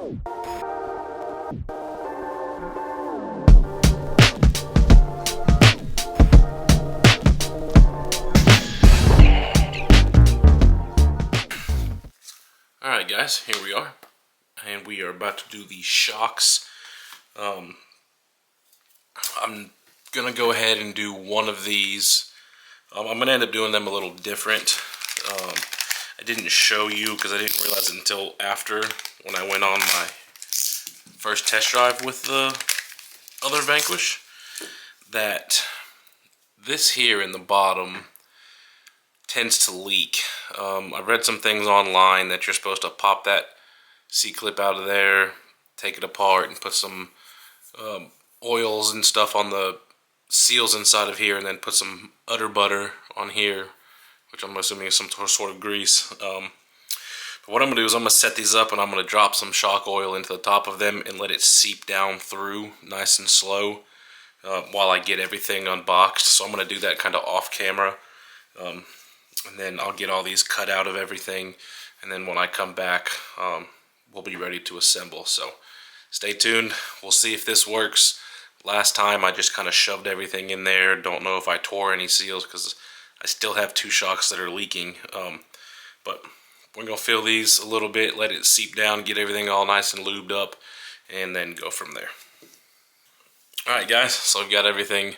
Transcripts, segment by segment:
Alright guys, here we are, and we are about to do the shocks. I'm gonna go ahead and do one of these. I'm gonna end up doing them a little different. I didn't show you because I didn't realize it until after, when I went on my first test drive with the other Vanquish, that this here in the bottom tends to leak. I read some things online that you're supposed to pop that C-clip out of there, take it apart, and put some oils and stuff on the seals inside of here, and then put some udder butter on here, which I'm assuming is some sort of grease. But what I'm going to do is I'm going to set these up, and I'm going to drop some shock oil into the top of them and let it seep down through nice and slow while I get everything unboxed. So I'm going to do that kind of off camera. And then I'll get all these cut out of everything, and then when I come back, we'll be ready to assemble. So stay tuned. We'll see if this works. Last time I just kind of shoved everything in there. Don't know if I tore any seals because I still have two shocks that are leaking. But we're going to fill these a little bit, let it seep down, get everything all nice and lubed up, and then go from there. Alright guys, so I've got everything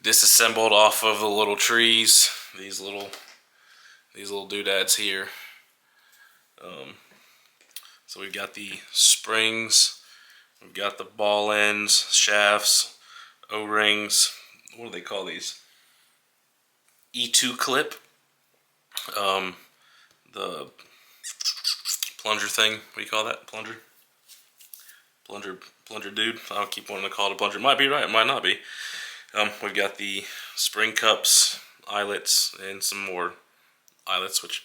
disassembled off of the little trees. These little doodads here. So we've got the springs, we've got the ball ends, shafts, O-rings. What do they call these? E2 clip. The plunger thing. What do you call that? Plunger dude. I'll keep wanting to call it a plunger. It might be right, it might not be. We've got the spring cups, eyelets, and some more eyelets, which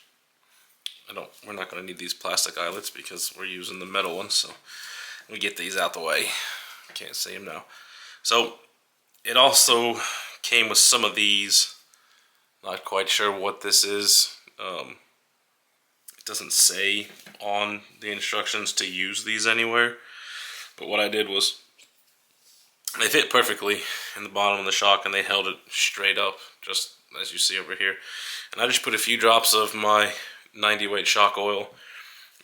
we're not going to need these plastic eyelets because we're using the metal ones, so we get these out the way. Can't see them now. So it also came with some of these. Not quite sure what this is. It doesn't say on the instructions to use these anywhere, but what I did was they fit perfectly in the bottom of the shock, and they held it straight up, just as you see over here. And I just put a few drops of my 90 weight shock oil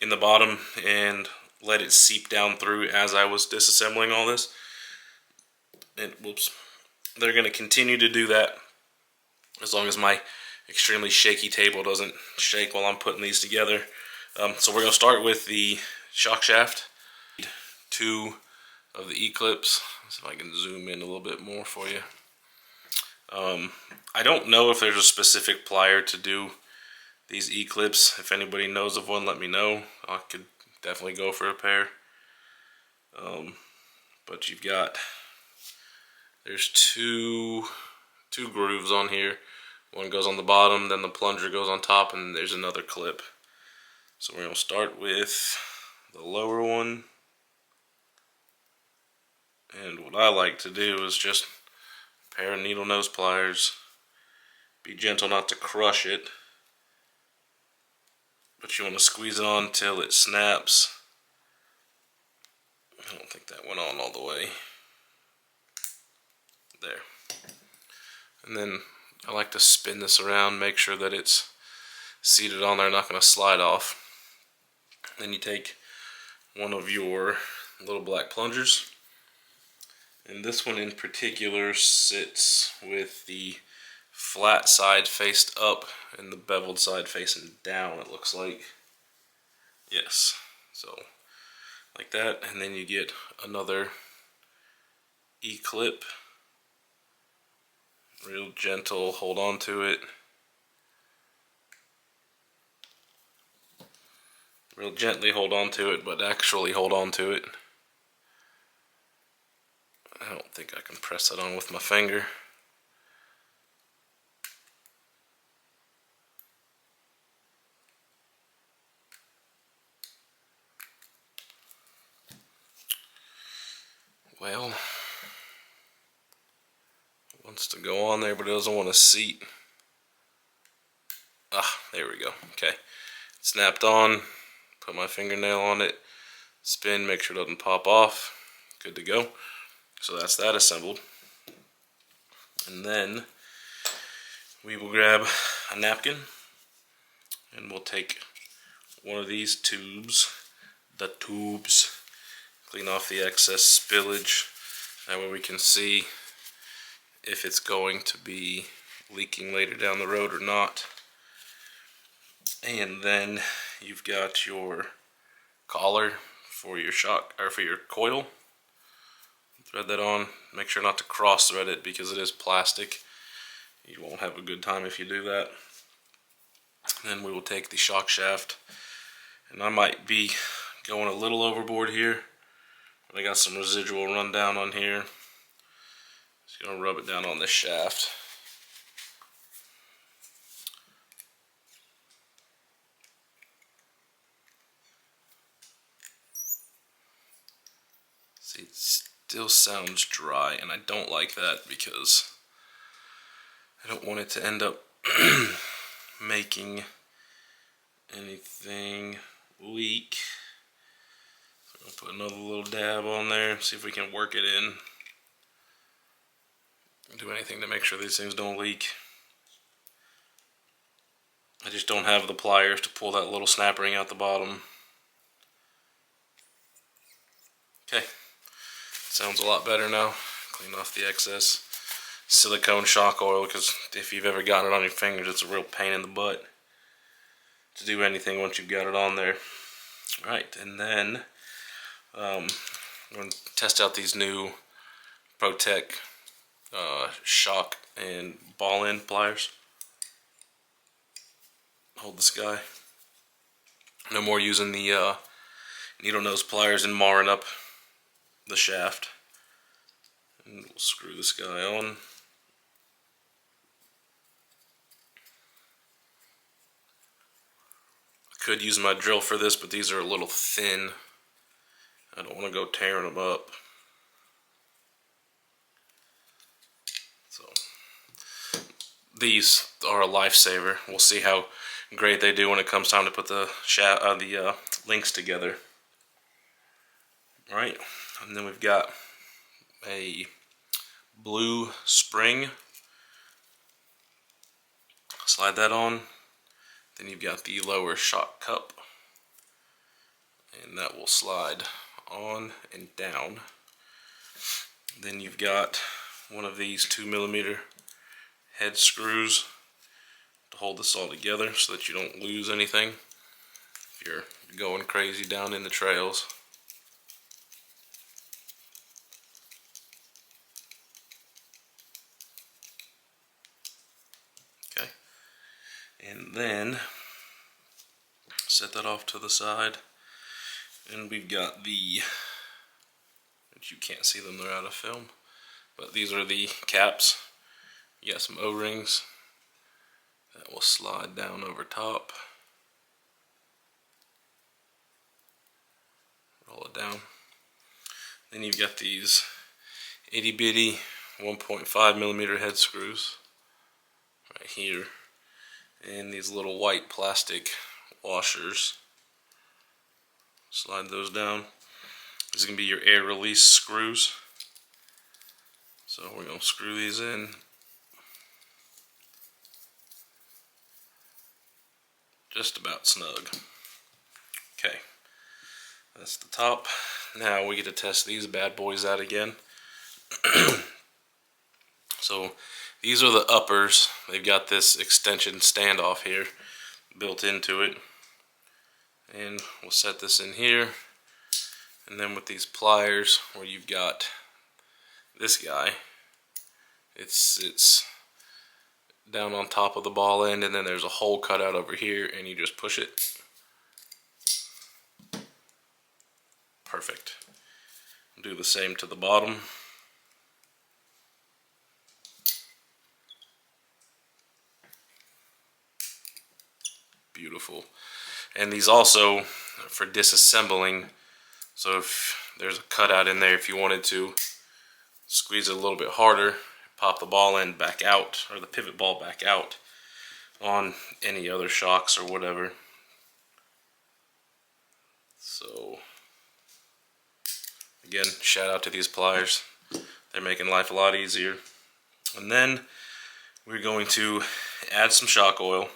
in the bottom and let it seep down through as I was disassembling all this. And whoops, they're going to continue to do that as long as my extremely shaky table doesn't shake while I'm putting these together. So we're going to start with the shock shaft. Two of the E-clips. See if I can zoom in a little bit more for you. I don't know if there's a specific plier to do these E-clips. If anybody knows of one, let me know. I could definitely go for a pair. But there's two grooves on here. One goes on the bottom, then the plunger goes on top, and there's another clip. So we're going to start with the lower one. And what I like to do is just a pair of needle nose pliers. Be gentle not to crush it, but you want to squeeze it on till it snaps. I don't think that went on all the way. There. And then I like to spin this around, make sure that it's seated on there, not going to slide off. Then you take one of your little black plungers. And this one in particular sits with the flat side faced up and the beveled side facing down, it looks like. Yes, so like that. And then you get another E-clip. Real gentle, hold on to it. Real gently hold on to it, but actually hold on to it. I don't think I can press that on with my finger. Well, it wants to go on there, but it doesn't want to seat. Ah, there we go. Okay. Snapped on, put my fingernail on it, spin, make sure it doesn't pop off. Good to go. So that's that assembled. And then we will grab a napkin and we'll take one of these tubes, clean off the excess spillage. That way we can see if it's going to be leaking later down the road or not. And then you've got your collar for your shock, or for your coil. Thread that on. Make sure not to cross thread it because it is plastic. You won't have a good time if you do that. Then we will take the shock shaft, and I might be going a little overboard here, but I got some residual rundown on here. Just gonna rub it down on this shaft. See, it still sounds dry, and I don't like that because I don't want it to end up making anything leak. So I'll put another little dab on there, see if we can work it in. Do anything to make sure these things don't leak. I just don't have the pliers to pull that little snap ring out the bottom. Okay, sounds a lot better now. Clean off the excess silicone shock oil, because if you've ever gotten it on your fingers, it's a real pain in the butt to do anything once you've got it on there. Alright, and then I'm going to test out these new ProTech shock and ball end pliers. Hold this guy. No more using the needle nose pliers and marring up the shaft. And we'll screw this guy on. I could use my drill for this, but these are a little thin. I don't want to go tearing them up. So these are a lifesaver. We'll see how great they do when it comes time to put the links together. Alright, and then we've got a blue spring. Slide that on. Then you've got the lower shock cup, and that will slide on and down. Then you've got one of these 2mm head screws to hold this all together so that you don't lose anything if you're going crazy down in the trails. Okay, and then set that off to the side, and we've got the, which you can't see them, they're out of film, but these are the caps. You got some O-rings that will slide down over top. Roll it down. Then you've got these itty bitty 1.5mm head screws right here, and these little white plastic washers. Slide those down. This is going to be your air release screws. So we're going to screw these in. Just about snug. Okay, that's the top. Now we get to test these bad boys out again. So these are the uppers. They've got this extension standoff here built into it. And we'll set this in here. And then with these pliers, where you've got this guy, it sits down on top of the ball end, and then there's a hole cut out over here, and you just push it. Perfect. Do the same to the bottom. Beautiful. And these also for disassembling, so if there's a cutout in there, if you wanted to squeeze it a little bit harder, pop the ball end back out, or the pivot ball back out on any other shocks or whatever. So Again, shout out to these pliers. They're making life a lot easier. And then we're going to add some shock oil.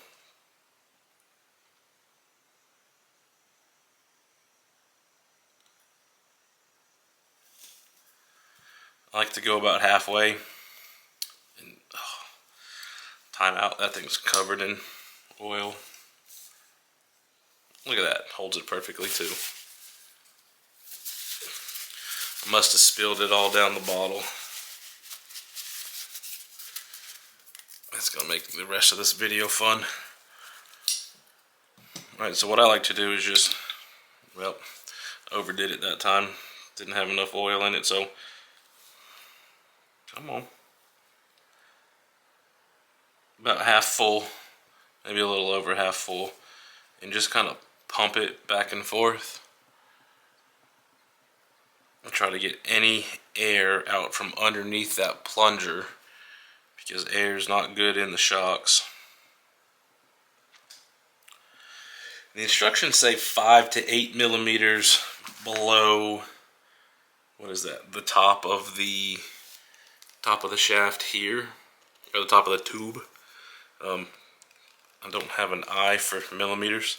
I like to go about halfway. And, time out, that thing's covered in oil. Look at that, holds it perfectly too. I must have spilled it all down the bottle. That's gonna make the rest of this video fun. Alright, so what I like to do is just, well, overdid it that time. Didn't have enough oil in it, so come on. About half full, maybe a little over half full, and just kind of pump it back and forth. I'll try to get any air out from underneath that plunger, because air is not good in the shocks. The instructions say 5 to 8 millimeters below, what is that, the top of the shaft here, or the top of the tube. I don't have an eye for millimeters.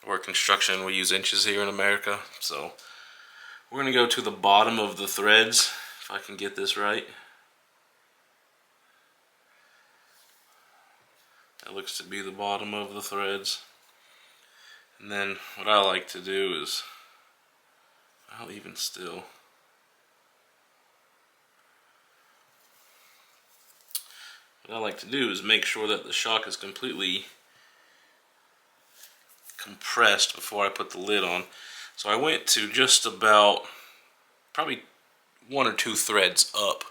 I work construction, we use inches here in America, so we're going to go to the bottom of the threads, if I can get this right. That looks to be the bottom of the threads. And then what I like to do is, I'll even still, what I like to do is make sure that the shock is completely compressed before I put the lid on. So I went to just about probably 1 or 2 threads up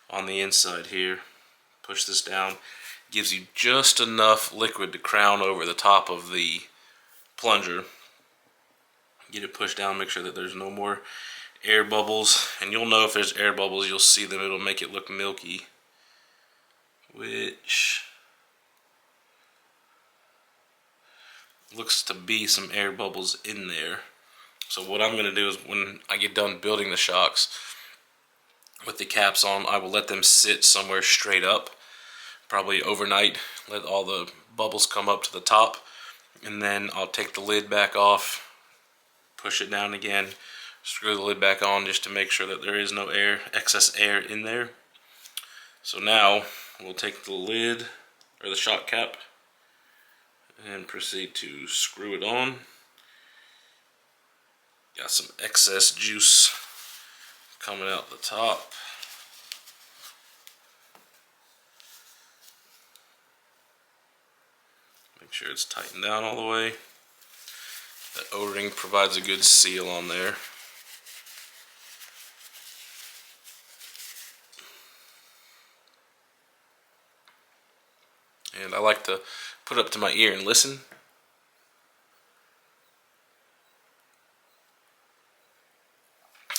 on the inside here. Push this down. Gives you just enough liquid to crown over the top of the plunger. Get it pushed down, make sure that there's no more air bubbles. And you'll know if there's air bubbles, you'll see them, it'll make it look milky. Which looks to be some air bubbles in there. So what I'm going to do is when I get done building the shocks with the caps on, I will let them sit somewhere straight up, probably overnight, let all the bubbles come up to the top, and then I'll take the lid back off, push it down again, screw the lid back on just to make sure that there is no excess air in there. So now we'll take the lid, or the shock cap, and proceed to screw it on. Got some excess juice coming out the top. Make sure it's tightened down all the way. That O-ring provides a good seal on there. And I like to put it up to my ear and listen.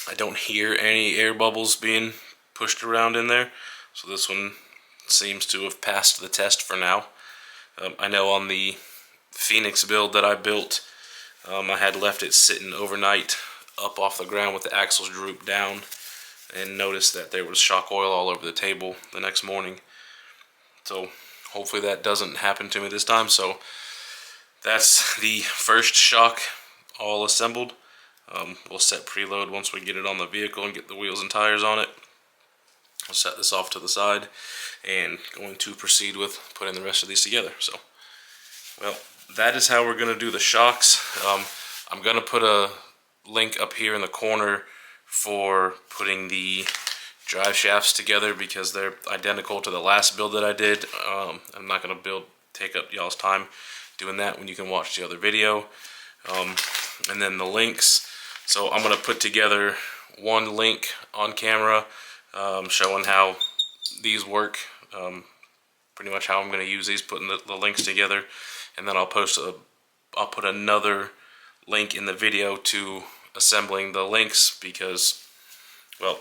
I don't hear any air bubbles being pushed around in there, so this one seems to have passed the test for now. I know on the Phoenix build that I built, I had left it sitting overnight up off the ground with the axles drooped down, and noticed that there was shock oil all over the table the next morning. So hopefully that doesn't happen to me this time. So that's the first shock all assembled. We'll set preload once we get it on the vehicle and get the wheels and tires on it. I'll set this off to the side and going to proceed with putting the rest of these together. So, well, that is how we're going to do the shocks. I'm going to put a link up here in the corner for putting the drive shafts together because they're identical to the last build that I did. I'm not going to take up y'all's time doing that when you can watch the other video. And then the links. So I'm going to put together one link on camera showing how these work, pretty much how I'm going to use these, putting the links together, and then I'll put another link in the video to assembling the links because, well,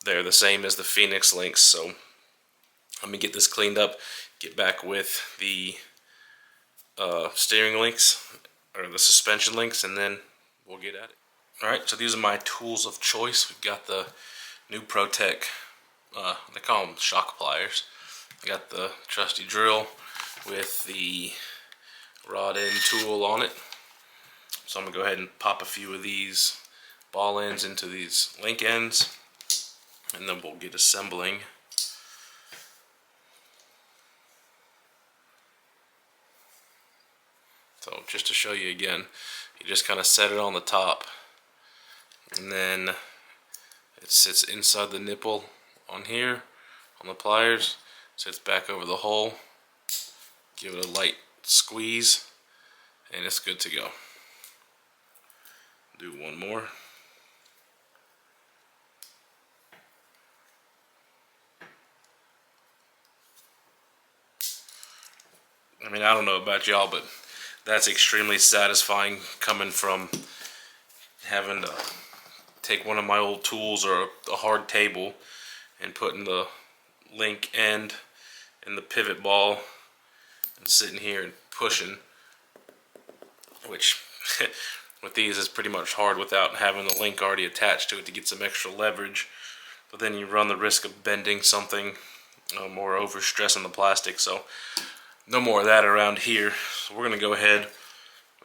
they're the same as the Phoenix links. So let me get this cleaned up, get back with the steering links or the suspension links, and then we'll get at it. Alright, so these are my tools of choice. We've got the new ProTech, they call them shock pliers. I got the trusty drill with the rod end tool on it. So I'm going to go ahead and pop a few of these ball ends into these link ends, and then we'll get assembling. So just to show you again, you just kind of set it on the top, and then it sits inside the nipple on here, on the pliers, sits back over the hole, give it a light squeeze, and it's good to go. Do one more. I mean, I don't know about y'all, but that's extremely satisfying coming from having to take one of my old tools or a hard table and putting the link end in the pivot ball and sitting here and pushing, which with these is pretty much hard without having the link already attached to it to get some extra leverage. But then you run the risk of bending something or overstressing the plastic, so no more of that around here. So we're going to go ahead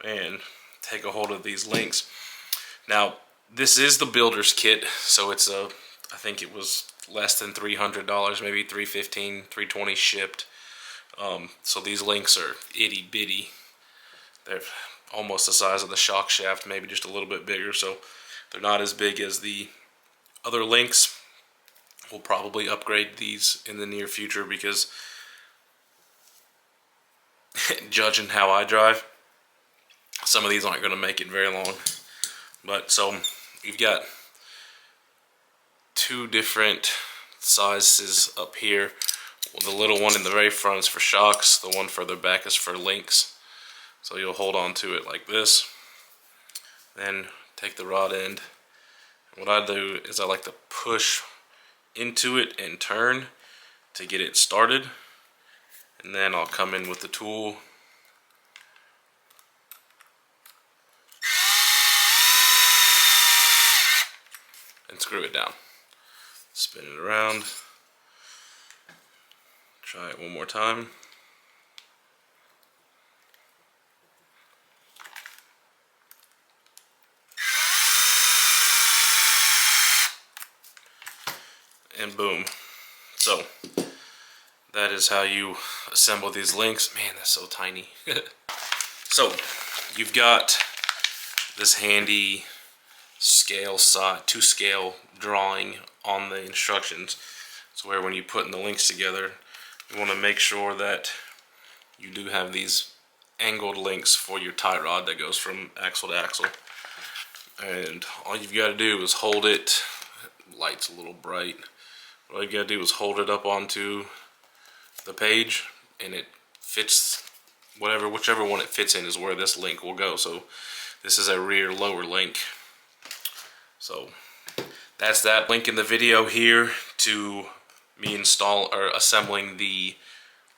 and take a hold of these links. Now, this is the builder's kit, so it's I think it was less than $300, maybe $315, $320 shipped. So these links are itty bitty. They're almost the size of the shock shaft, maybe just a little bit bigger, so they're not as big as the other links. We'll probably upgrade these in the near future because judging how I drive, some of these aren't going to make it very long. But so you've got two different sizes up here. The little one in the very front is for shocks, the one further back is for links. So you'll hold on to it like this, then take the rod end. What I do is I like to push into it and turn to get it started, and then I'll come in with the tool and screw it down. Spin it around. Try it one more time. And boom. So that is how you assemble these links. Man, that's so tiny. So you've got this handy scale side, to scale drawing on the instructions. So where when you put in the links together, you want to make sure that you do have these angled links for your tie rod that goes from axle to axle. And all you've got to do is hold it. Light's a little bright. All you got to do is hold it up onto the page, and it fits whichever one it fits in is where this link will go. So this is a rear lower link. So that's that. Link in the video here to me assembling the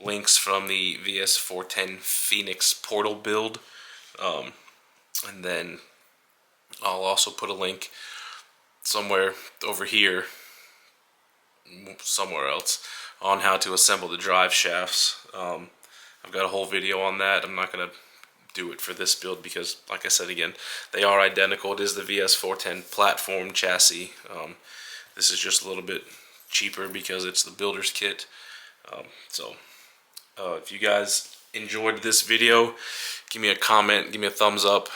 links from the VS4-10 Phoenix Portal build, and then I'll also put a link somewhere over here, somewhere else, on how to assemble the drive shafts. I've got a whole video on that. I'm not going to do it for this build because, like I said again, they are identical. It is the VS4-10 platform chassis. This is just a little bit cheaper because it's the builder's kit. If you guys enjoyed this video, give me a comment, give me a thumbs up,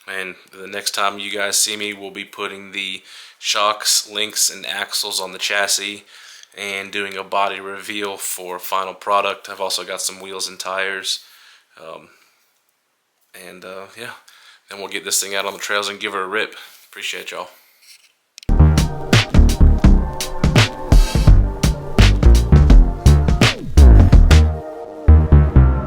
and the next time you guys see me, we'll be putting the shocks, links, and axles on the chassis and doing a body reveal for final product. I've also got some wheels and tires, yeah, then we'll get this thing out on the trails and give her a rip. Appreciate y'all.